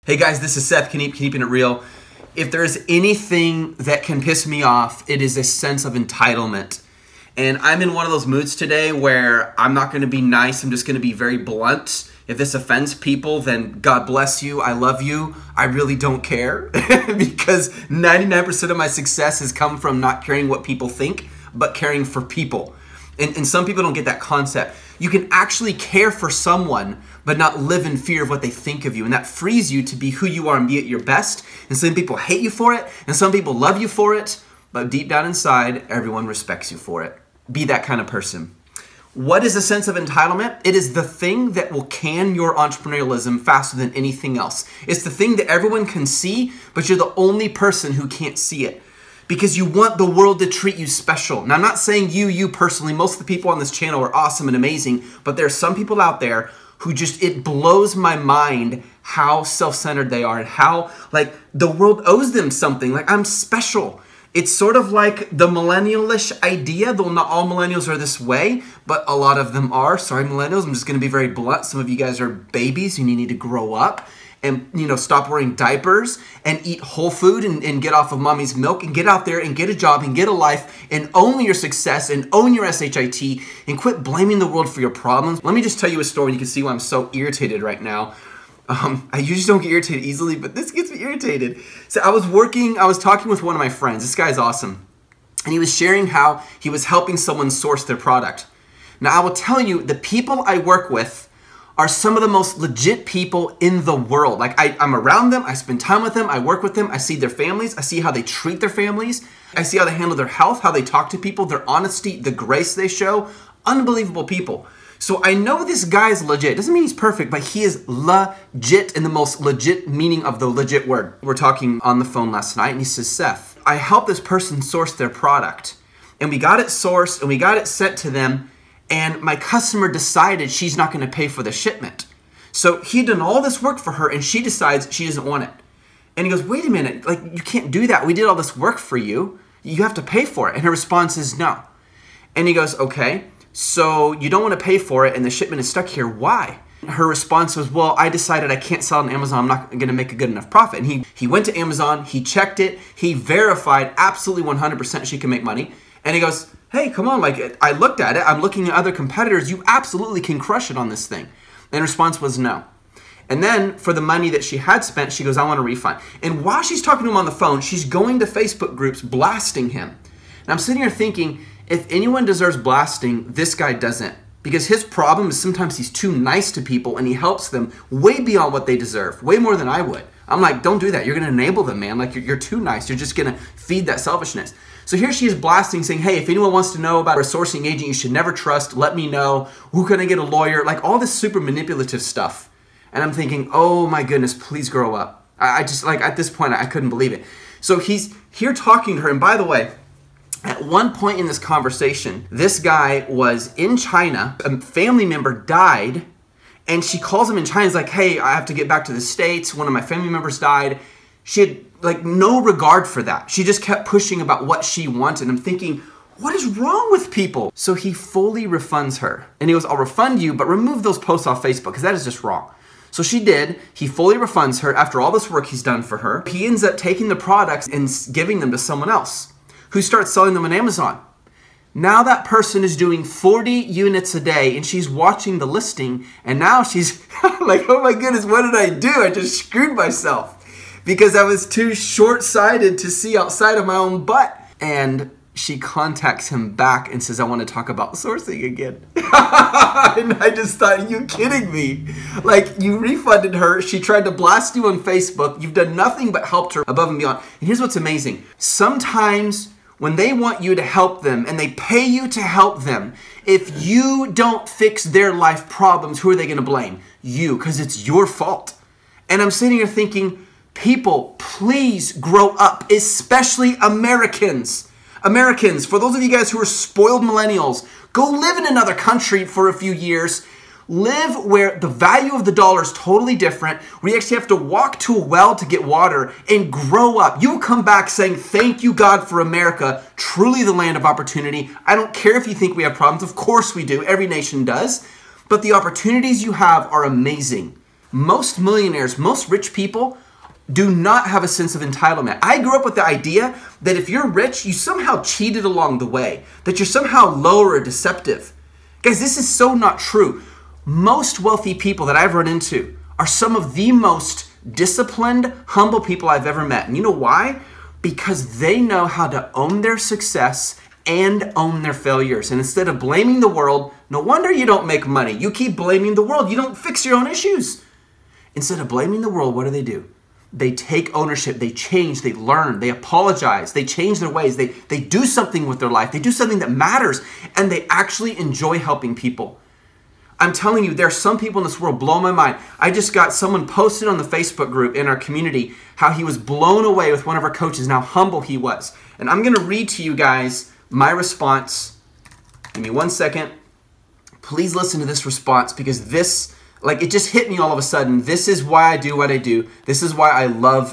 Hey guys, this is Seth, keeping it real. If there's anything that can piss me off, it is a sense of entitlement. And I'm in one of those moods today where I'm not going to be nice, I'm just going to be very blunt. If this offends people, then God bless you, I love you, I really don't care. Because 99% of my success has come from not caring what people think, but caring for people. And some people don't get that concept. You can actually care for someone, but not live in fear of what they think of you. And that frees you to be who you are and be at your best. And some people hate you for it, and some people love you for it. But deep down inside, everyone respects you for it. Be that kind of person. What is a sense of entitlement? It is the thing that will can your entrepreneurialism faster than anything else. It's the thing that everyone can see, but you're the only person who can't see it. Because you want the world to treat you special. Now, I'm not saying you personally. Most of the people on this channel are awesome and amazing, but there are some people out there who just, it blows my mind how self-centered they are and how, like, the world owes them something. Like, I'm special. It's sort of like the millennial-ish idea, though not all millennials are this way, but a lot of them are. Sorry, millennials, I'm just going to be very blunt. Some of you guys are babies and you need to grow up. And, stop wearing diapers and eat whole food and get off of mommy's milk and get out there and get a job and get a life and own your success and own your SHIT and quit blaming the world for your problems. Let me just tell you a story. You can see why I'm so irritated right now. I usually don't get irritated easily, but this gets me irritated. So I was talking with one of my friends. This guy's awesome. And he was sharing how he was helping someone source their product. Now, I will tell you, the people I work with are some of the most legit people in the world. Like, I'm around them, I spend time with them, I work with them, I see their families, I see how they treat their families, I see how they handle their health, how they talk to people, their honesty, the grace they show. Unbelievable people. So I know this guy is legit. Doesn't mean he's perfect, but he is legit in the most legit meaning of the legit word. We're talking on the phone last night, and he says, Seth, I helped this person source their product, and we got it sourced, and we got it sent to them, and my customer decided she's not going to pay for the shipment. So he'd done all this work for her, and she decides she doesn't want it. And he goes, wait a minute, like, you can't do that. We did all this work for you. You have to pay for it. And her response is no. And he goes, okay, so you don't want to pay for it, and the shipment is stuck here. Why? Her response was, well, I decided I can't sell it on Amazon. I'm not going to make a good enough profit. And he went to Amazon. He checked it. He verified absolutely 100% she can make money. And he goes, hey, come on, like, I looked at it. I'm looking at other competitors. You absolutely can crush it on this thing. And response was no. And then for the money that she had spent, she goes, I want a refund. And while she's talking to him on the phone, she's going to Facebook groups blasting him. And I'm sitting here thinking, if anyone deserves blasting, this guy doesn't. Because his problem is sometimes he's too nice to people and he helps them way beyond what they deserve, way more than I would. I'm like, don't do that. You're going to enable them, man. Like, you're too nice. You're just going to feed that selfishness. So here she is blasting, saying, hey, if anyone wants to know about a sourcing agent you should never trust, let me know. Who can I get a lawyer? Like, all this super manipulative stuff. And I'm thinking, oh my goodness, please grow up. I just, like, at this point, I couldn't believe it. So he's here talking to her. And by the way, at one point in this conversation, this guy was in China. A family member died. And she calls him in China. He's like, hey, I have to get back to the States. One of my family members died. She had, like, no regard for that. She just kept pushing about what she wanted. I'm thinking, what is wrong with people? So he fully refunds her. And he goes, I'll refund you, but remove those posts off Facebook because that is just wrong. So she did. He fully refunds her after all this work he's done for her. He ends up taking the products and giving them to someone else who starts selling them on Amazon. Now that person is doing 40 units a day and she's watching the listing and now she's like, oh my goodness, what did I do? I just screwed myself because I was too short-sighted to see outside of my own butt. And she contacts him back and says, I want to talk about sourcing again. And I just thought, are you kidding me? Like, you refunded her. She tried to blast you on Facebook. You've done nothing but helped her above and beyond. And here's what's amazing. Sometimes when they want you to help them and they pay you to help them, if you don't fix their life problems, who are they going to blame? You, because it's your fault. And I'm sitting here thinking, people, please grow up, especially Americans. Americans, for those of you guys who are spoiled millennials, go live in another country for a few years. Live where the value of the dollar is totally different, where you actually have to walk to a well to get water and grow up. You will come back saying, thank you, God, for America, truly the land of opportunity. I don't care if you think we have problems. Of course we do. Every nation does. But the opportunities you have are amazing. Most millionaires, most rich people do not have a sense of entitlement. I grew up with the idea that if you're rich, you somehow cheated along the way, that you're somehow low or deceptive. Guys, this is so not true. Most wealthy people that I've run into are some of the most disciplined, humble people I've ever met. And you know why? Because they know how to own their success and own their failures. And instead of blaming the world, no wonder you don't make money. You keep blaming the world. You don't fix your own issues. Instead of blaming the world, what do? They take ownership, they change, they learn, they apologize, they change their ways, they do something with their life, they do something that matters, and they actually enjoy helping people. I'm telling you, there are some people in this world blow my mind. I just got someone posted on the Facebook group in our community how he was blown away with one of our coaches and how humble he was. And I'm going to read to you guys my response. Give me 1 second. Please listen to this response because this, like, it just hit me all of a sudden. This is why I do what I do. This is why I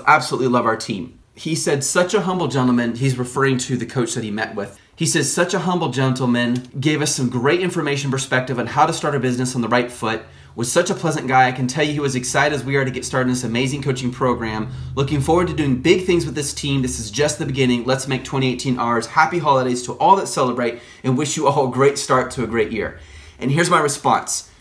absolutely love our team. He said, such a humble gentleman. He's referring to the coach that he met with. He says, such a humble gentleman, gave us some great information perspective on how to start a business on the right foot, was such a pleasant guy. I can tell you he was excited as we are to get started in this amazing coaching program. Looking forward to doing big things with this team. This is just the beginning. Let's make 2018 ours. Happy holidays to all that celebrate and wish you all a great start to a great year. And here's my response.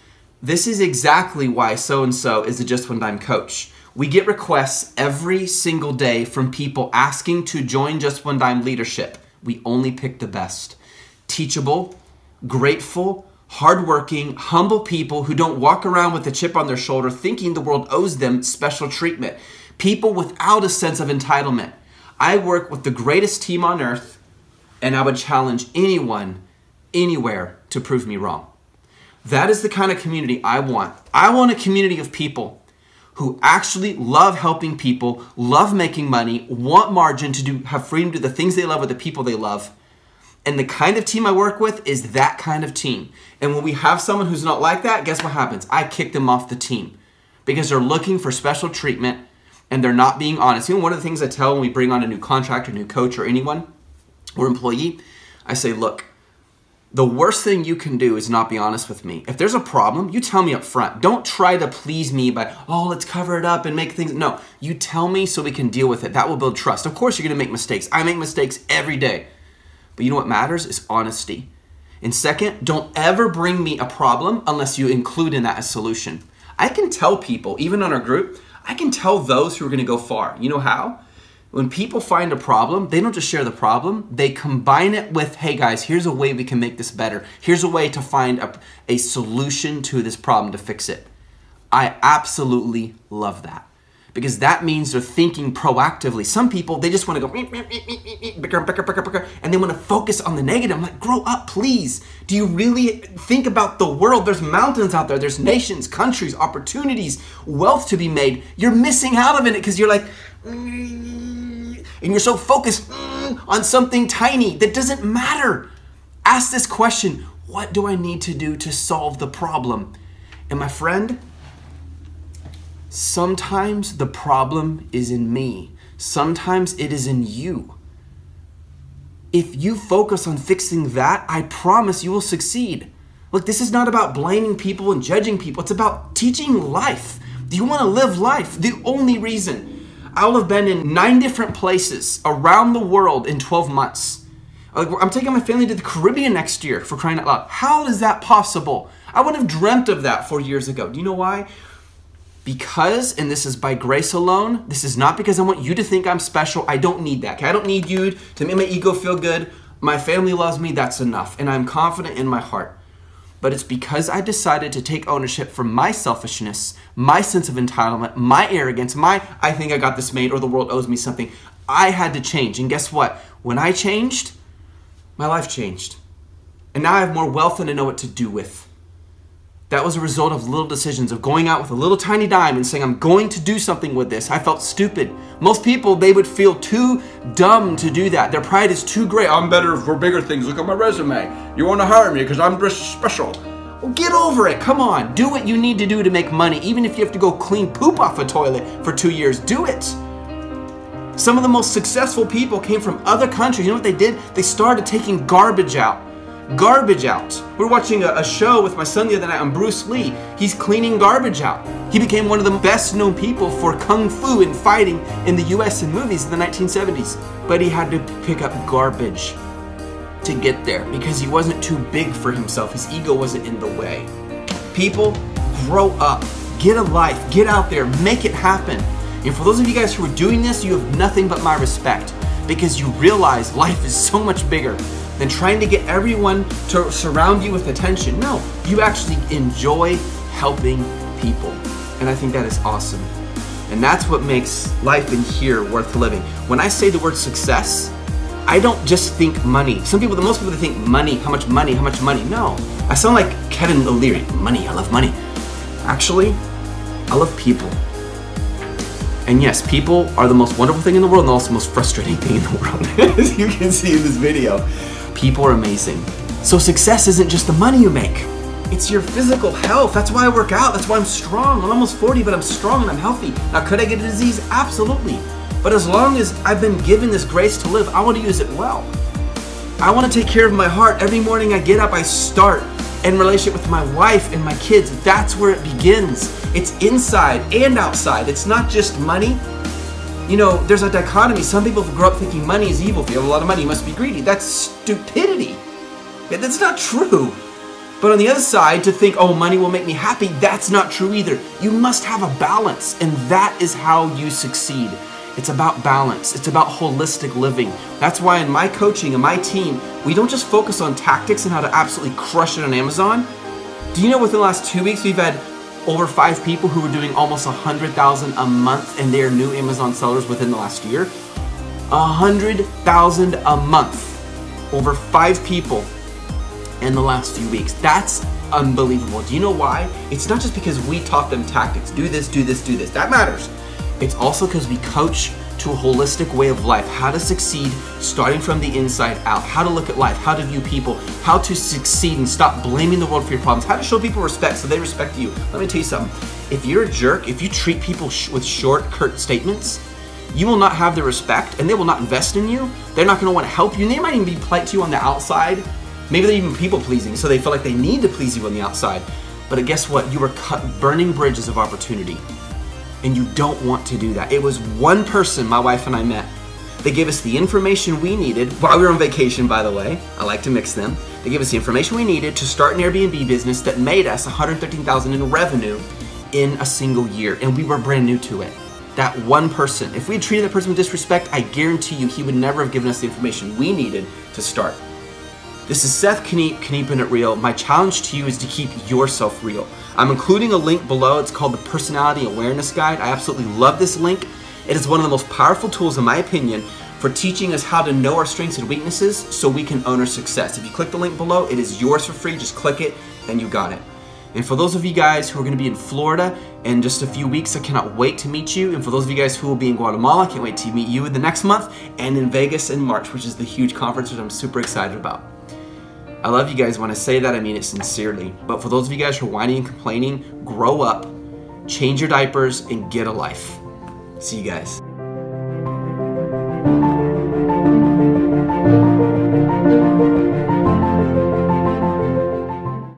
This is exactly why so-and-so is a Just One Dime coach. We get requests every single day from people asking to join Just One Dime leadership. We only pick the best. Teachable, grateful, hardworking, humble people who don't walk around with a chip on their shoulder thinking the world owes them special treatment. People without a sense of entitlement. I work with the greatest team on earth, and I would challenge anyone, anywhere, to prove me wrong. That is the kind of community I want. I want a community of people who actually love helping people, love making money, want margin to have freedom to do the things they love with the people they love. And the kind of team I work with is that kind of team. And when we have someone who's not like that, guess what happens? I kick them off the team because they're looking for special treatment and they're not being honest. You know, one of the things I tell when we bring on a new contractor, new coach, or anyone or employee, I say, look, the worst thing you can do is not be honest with me. If there's a problem, you tell me up front. Don't try to please me by, oh, let's cover it up and make things. No, you tell me so we can deal with it. That will build trust. Of course, you're going to make mistakes. I make mistakes every day. But you know what matters is honesty. And second, don't ever bring me a problem unless you include in that a solution. I can tell people, even on our group, I can tell those who are going to go far. You know how? When people find a problem, they don't just share the problem, they combine it with, hey guys, here's a way we can make this better. Here's a way to find a solution to this problem to fix it. I absolutely love that because that means they're thinking proactively. Some people, they just want to go, and they want to focus on the negative. I'm like, grow up, please. Do you really think about the world? There's mountains out there. There's nations, countries, opportunities, wealth to be made. You're missing out of it because you're like, and you're so focused on something tiny that doesn't matter. Ask this question, what do I need to do to solve the problem? And my friend, sometimes the problem is in me. Sometimes it is in you. If you focus on fixing that, I promise you will succeed. Look, this is not about blaming people and judging people. It's about teaching life. Do you want to live life? The only reason. I will have been in 9 different places around the world in 12 months. I'm taking my family to the Caribbean next year, for crying out loud. How is that possible? I wouldn't have dreamt of that 4 years ago. Do you know why? Because, and this is by grace alone, this is not because I want you to think I'm special. I don't need that. Okay? I don't need you to make my ego feel good. My family loves me. That's enough. And I'm confident in my heart. But it's because I decided to take ownership from my selfishness, my sense of entitlement, my arrogance, I think I got this made or the world owes me something. I had to change. And guess what? When I changed, my life changed. And now I have more wealth than I know what to do with. That was a result of little decisions, of going out with a little tiny dime and saying, I'm going to do something with this. I felt stupid. Most people, they would feel too dumb to do that. Their pride is too great. I'm better for bigger things. Look at my resume. You want to hire me because I'm just special. Well, get over it. Come on. Do what you need to do to make money. Even if you have to go clean poop off a toilet for 2 years, do it. Some of the most successful people came from other countries. You know what they did? They started taking garbage out. garbage out. We were watching a show with my son the other night on Bruce Lee. He's cleaning garbage out. He became one of the best known people for kung fu and fighting in the US in movies in the 1970s. But he had to pick up garbage to get there because he wasn't too big for himself. His ego wasn't in the way. People, grow up, get a life, get out there, make it happen. And for those of you guys who are doing this, you have nothing but my respect because you realize life is so much bigger than trying to get everyone to surround you with attention. No, you actually enjoy helping people. And I think that is awesome. And that's what makes life in here worth living. When I say the word success, I don't just think money. Most people think money, how much money, how much money. No, I sound like Kevin O'Leary. Money, I love money. Actually, I love people. And yes, people are the most wonderful thing in the world and also the most frustrating thing in the world, as you can see in this video. People are amazing. So success isn't just the money you make. It's your physical health. That's why I work out. That's why I'm strong. I'm almost 40, but I'm strong and I'm healthy. Now, could I get a disease? Absolutely. But as long as I've been given this grace to live, I want to use it well. I want to take care of my heart. Every morning I get up, I start in relationship with my wife and my kids. That's where it begins. It's inside and outside. It's not just money. You know, there's a dichotomy. Some people grow up thinking money is evil. If you have a lot of money, you must be greedy. That's stupidity. That's not true. But on the other side, to think, oh, money will make me happy, that's not true either. You must have a balance, and that is how you succeed. It's about balance. It's about holistic living. That's why in my coaching and my team, we don't just focus on tactics and how to absolutely crush it on Amazon. Do you know within the last 2 weeks, we've had over 5 people who are doing almost $100,000 a month, and they are new Amazon sellers within the last year? $100,000 a month. Over 5 people in the last few weeks. That's unbelievable. Do you know why? It's not just because we taught them tactics. Do this, do this, do this. That matters. It's also because we coach to a holistic way of life, how to succeed starting from the inside out, how to look at life, how to view people, how to succeed and stop blaming the world for your problems, how to show people respect so they respect you. Let me tell you something. If you're a jerk, if you treat people with short, curt statements, you will not have their respect and they will not invest in you. They're not going to want to help you, and they might even be polite to you on the outside. Maybe they're even people-pleasing, so they feel like they need to please you on the outside. But guess what? You are burning bridges of opportunity. And you don't want to do that. It was one person my wife and I met. They gave us the information we needed while we were on vacation, by the way. I like to mix them. They gave us the information we needed to start an Airbnb business that made us $113,000 in revenue in a single year. And we were brand new to it. That one person, if we had treated that person with disrespect, I guarantee you he would never have given us the information we needed to start. This is Seth Keeping It Real. My challenge to you is to keep yourself real. I'm including a link below. It's called the Personality Awareness Guide. I absolutely love this link. It is one of the most powerful tools, in my opinion, for teaching us how to know our strengths and weaknesses so we can own our success. If you click the link below, it is yours for free. Just click it and you got it. And for those of you guys who are going to be in Florida in just a few weeks, I cannot wait to meet you. And for those of you guys who will be in Guatemala, I can't wait to meet you in the next month, and in Vegas in March, which is the huge conference which I'm super excited about. I love you guys. When I say that, I mean it sincerely. But for those of you guys who are whining and complaining, grow up, change your diapers, and get a life. See you guys.